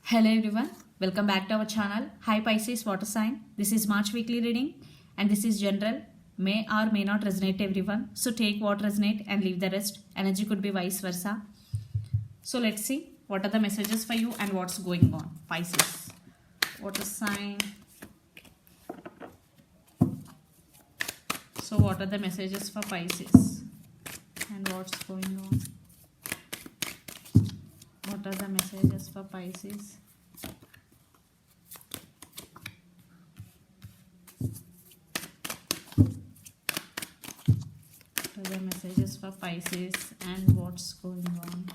Hello everyone, welcome back to our channel. Hi Pisces water sign. This is March weekly reading and this is general. May or may not resonate everyone. So take what resonate and leave the rest. Energy could be vice versa. So let's see what are the messages for you and what's going on. Pisces water sign. So what are the messages for Pisces and what's going on? What are the messages for Pisces? What are the messages for Pisces and what's going on?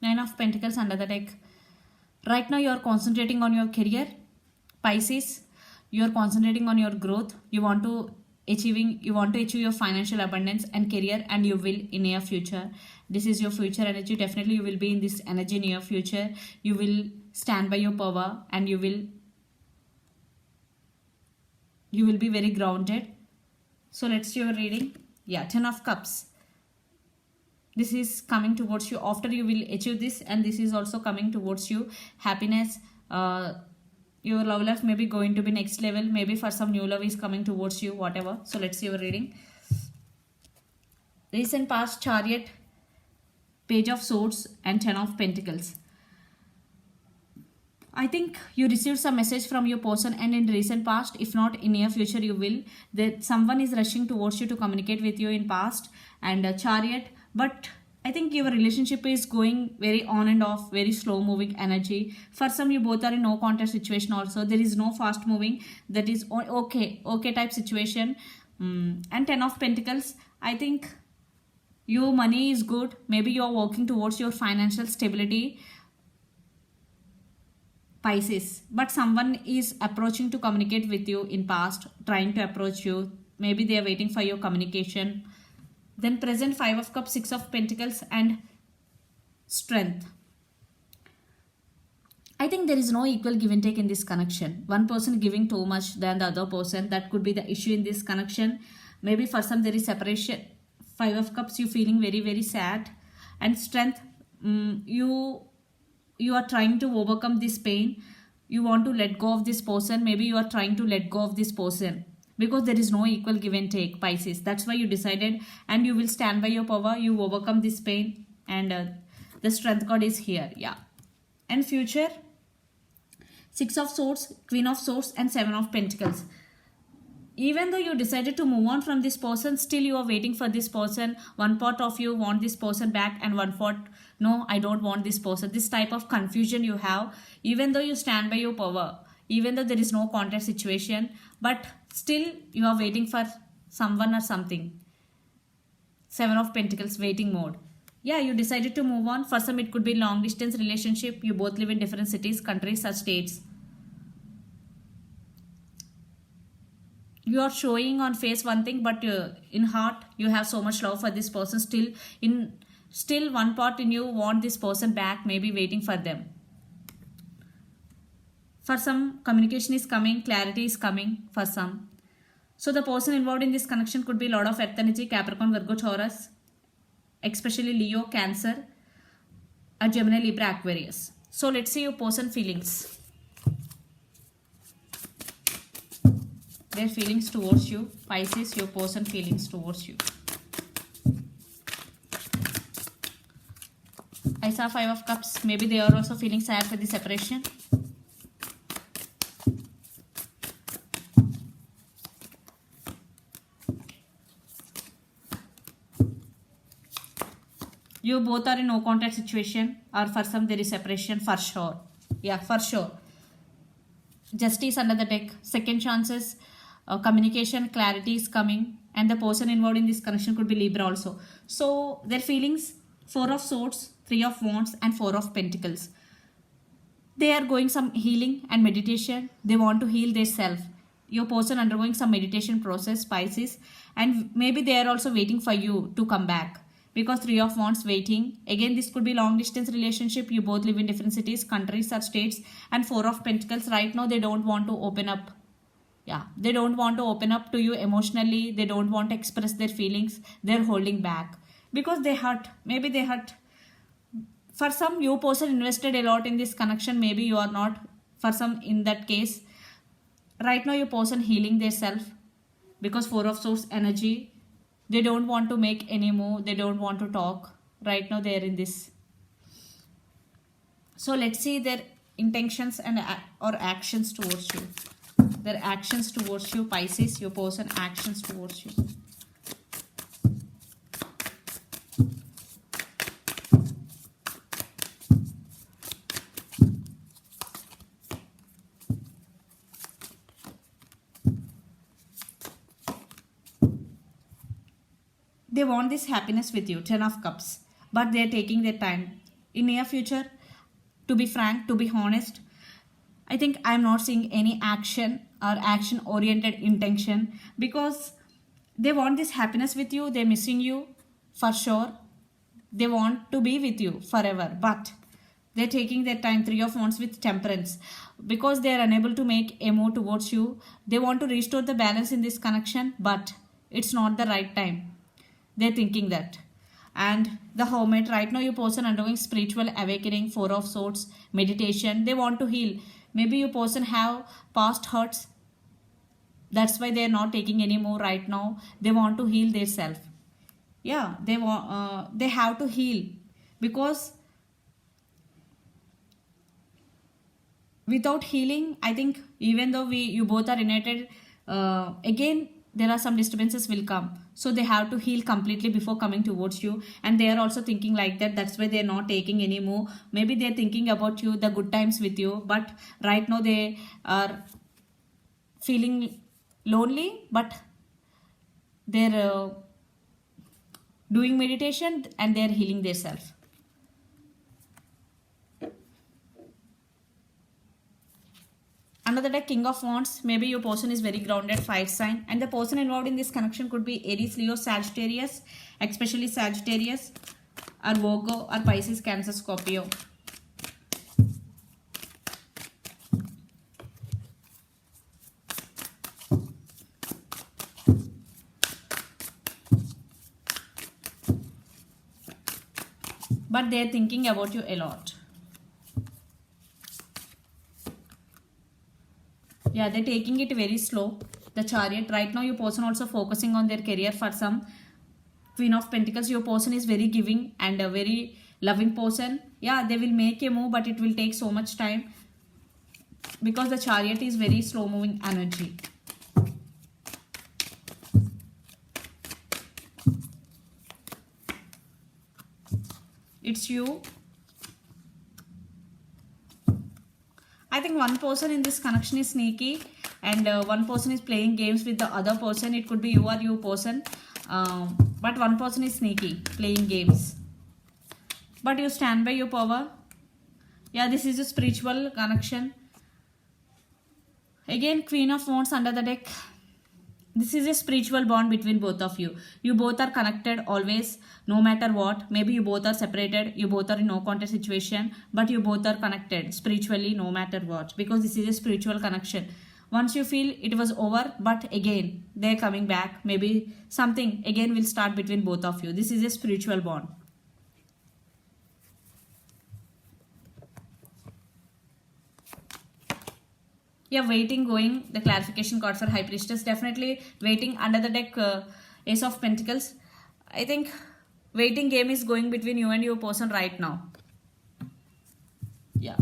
Nine of Pentacles under the deck. Right now you are concentrating on your career, Pisces. You are concentrating on your growth. You want to achieve your financial abundance and career, and you will in near future. This is your future energy. Definitely you will be in this energy near future. You will stand by your power and you will be very grounded. So let's see your reading. Yeah, 10 of Cups. This is coming towards you. After you will achieve this, and this is also coming towards you. Happiness, your love life may be going to be next level. Maybe for some new love is coming towards you, whatever. So let's see your reading. Recent past, Chariot, Page of Swords and 10 of Pentacles. I think you received some message from your person, and in recent past, if not in near future, you will. That someone is rushing towards you to communicate with you in past, and Chariot. But I think your relationship is going very on and off, very slow moving energy. For some, you both are in no contact situation also. There is no fast moving. That is okay type situation. And 10 of Pentacles, I think your money is good. Maybe you are working towards your financial stability, Pisces. But someone is approaching to communicate with you in past, trying to approach you. Maybe they are waiting for your communication. Then present, 5 of Cups, 6 of Pentacles and Strength. I think there is no equal give and take in this connection. One person giving too much than the other person. That could be the issue in this connection. Maybe for some there is separation. 5 of Cups, you feeling very, very sad. And Strength, you are trying to overcome this pain. You want to let go of this person. Maybe you are trying to let go of this person. Because there is no equal give and take, Pisces. That's why you decided, and you will stand by your power. You overcome this pain, and the Strength card is here. Yeah. And future, 6 of Swords, Queen of Swords and 7 of Pentacles. Even though you decided to move on from this person, still you are waiting for this person. One part of you want this person back, and one part, no, I don't want this person. This type of confusion you have, even though you stand by your power, even though there is no contact situation, but still you are waiting for someone or something. 7 of Pentacles, waiting mode. Yeah, you decided to move on. For some it could be long distance relationship. You both live in different cities, countries or states. You are showing on face one thing, but in heart you have so much love for this person. Still one part in you want this person back, maybe waiting for them. For some, communication is coming, clarity is coming for some. So the person involved in this connection could be Lord of Earth energy, Capricorn, Virgo, Taurus, especially Leo, Cancer, or Gemini, Libra, Aquarius. So let's see your person feelings. Their feelings towards you, Pisces, your person feelings towards you. I saw 5 of Cups. Maybe they are also feeling sad for the separation. You both are in no contact situation, or for some there is separation for sure. Yeah, for sure. Justice under the deck. Second chances, communication, clarity is coming, and the person involved in this connection could be Libra also. So their feelings, 4 of Swords, 3 of Wands and 4 of Pentacles. They are going some healing and meditation. They want to heal their self. your person undergoing some meditation process, Pisces, and maybe they are also waiting for you to come back, because Three of Wands waiting. Again, this could be long distance relationship. You both live in different cities, countries or states. And Four of Pentacles, right now they don't want to open up. Yeah, they don't want to open up to you emotionally. They don't want to express their feelings. They're holding back because they hurt. Maybe they hurt. For some, you person invested a lot in this connection. Maybe you are not. For some, in that case, right now your person healing their self, because Four of Swords energy, they don't want to make any move. They don't want to talk. Right now they are in this. So let's see their intentions and or actions towards you. Their actions towards you, Pisces, your person actions towards you. They want this happiness with you, Ten of Cups, but they are taking their time. In near future, to be frank, to be honest, I think I am not seeing any action or action oriented intention, because they want this happiness with you. They're missing you for sure. They want to be with you forever, but they're taking their time. Three of Wands with Temperance, because they are unable to make a move towards you. They want to restore the balance in this connection, but it's not the right time. They're thinking that. And the Hermit, right now your person undergoing spiritual awakening. Four of Swords, meditation. They want to heal. Maybe your person have past hurts. That's why they're not taking any more right now. They want to heal their self. Yeah, they have to heal, because without healing, I think even though you both are united, again there are some disturbances will come. So they have to heal completely before coming towards you, and they are also thinking like that. That's why they're not taking any more. Maybe they're thinking about you, the good times with you, but right now they are feeling lonely, but they're doing meditation and they're healing themselves. Another deck, King of Wands. Maybe your person is very grounded, fire sign, and the person involved in this connection could be Aries, Leo, Sagittarius, especially Sagittarius, or Virgo, or Pisces, Cancer, Scorpio. But they're thinking about you a lot. Yeah, they're taking it very slow. The Chariot, right now your person also focusing on their career. For some, Queen of Pentacles, your person is very giving and a very loving person. Yeah, they will make a move, but it will take so much time, because the Chariot is very slow moving energy. It's you. I think one person in this connection is sneaky, and one person is playing games with the other person. It could be you or your person, but one person is sneaky, playing games. But you stand by your power. Yeah, this is a spiritual connection. Again, Queen of Wands under the deck. This is a spiritual bond between both of you. You both are connected always, no matter what. Maybe you both are separated, you both are in no contact situation, but you both are connected spiritually no matter what, because this is a spiritual connection. Once you feel it was over, but again, they're coming back. Maybe something again will start between both of you. This is a spiritual bond. Yeah, waiting, going, the clarification card for High Priestess. Definitely waiting under the deck, Ace of Pentacles. I think waiting game is going between you and your person right now. Yeah.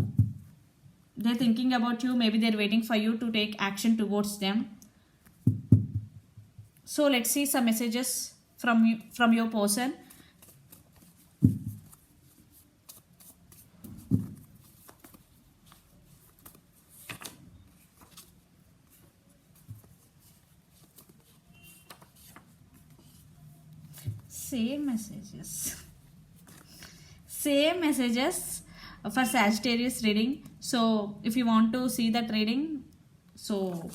They're thinking about you. Maybe they're waiting for you to take action towards them. So let's see some messages from your person. Same messages for Sagittarius reading. So if you want to see that reading, so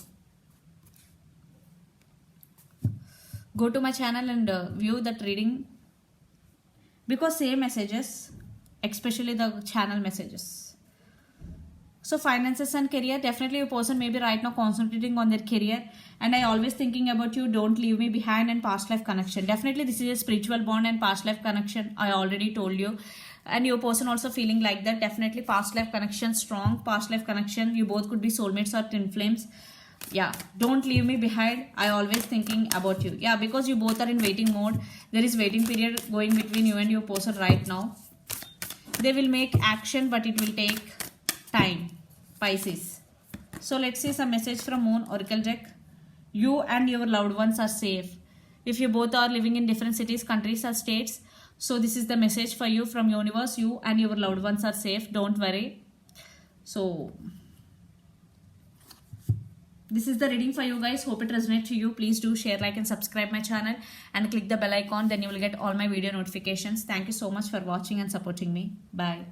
Go to my channel and view that reading, because same messages, especially the channel messages. So finances and career, definitely your person may be right now concentrating on their career, and I always thinking about you, don't leave me behind, and past life connection. Definitely this is a spiritual bond and past life connection, I already told you. And your person also feeling like that. Definitely past life connection, strong past life connection. You both could be soulmates or twin flames. Yeah, don't leave me behind, I always thinking about you. Yeah, because you both are in waiting mode. There is waiting period going between you and your person right now. They will make action, but it will take time, Pisces. So let's see some message from Moon Oracle deck. You and your loved ones are safe. If you both are living in different cities, countries or states, so this is the message for you from universe. You and your loved ones are safe, don't worry. So this is the reading for you guys. Hope it resonates to you. Please do share, like and subscribe my channel and click the bell icon. Then you will get all my video notifications. Thank you so much for watching and supporting me. Bye.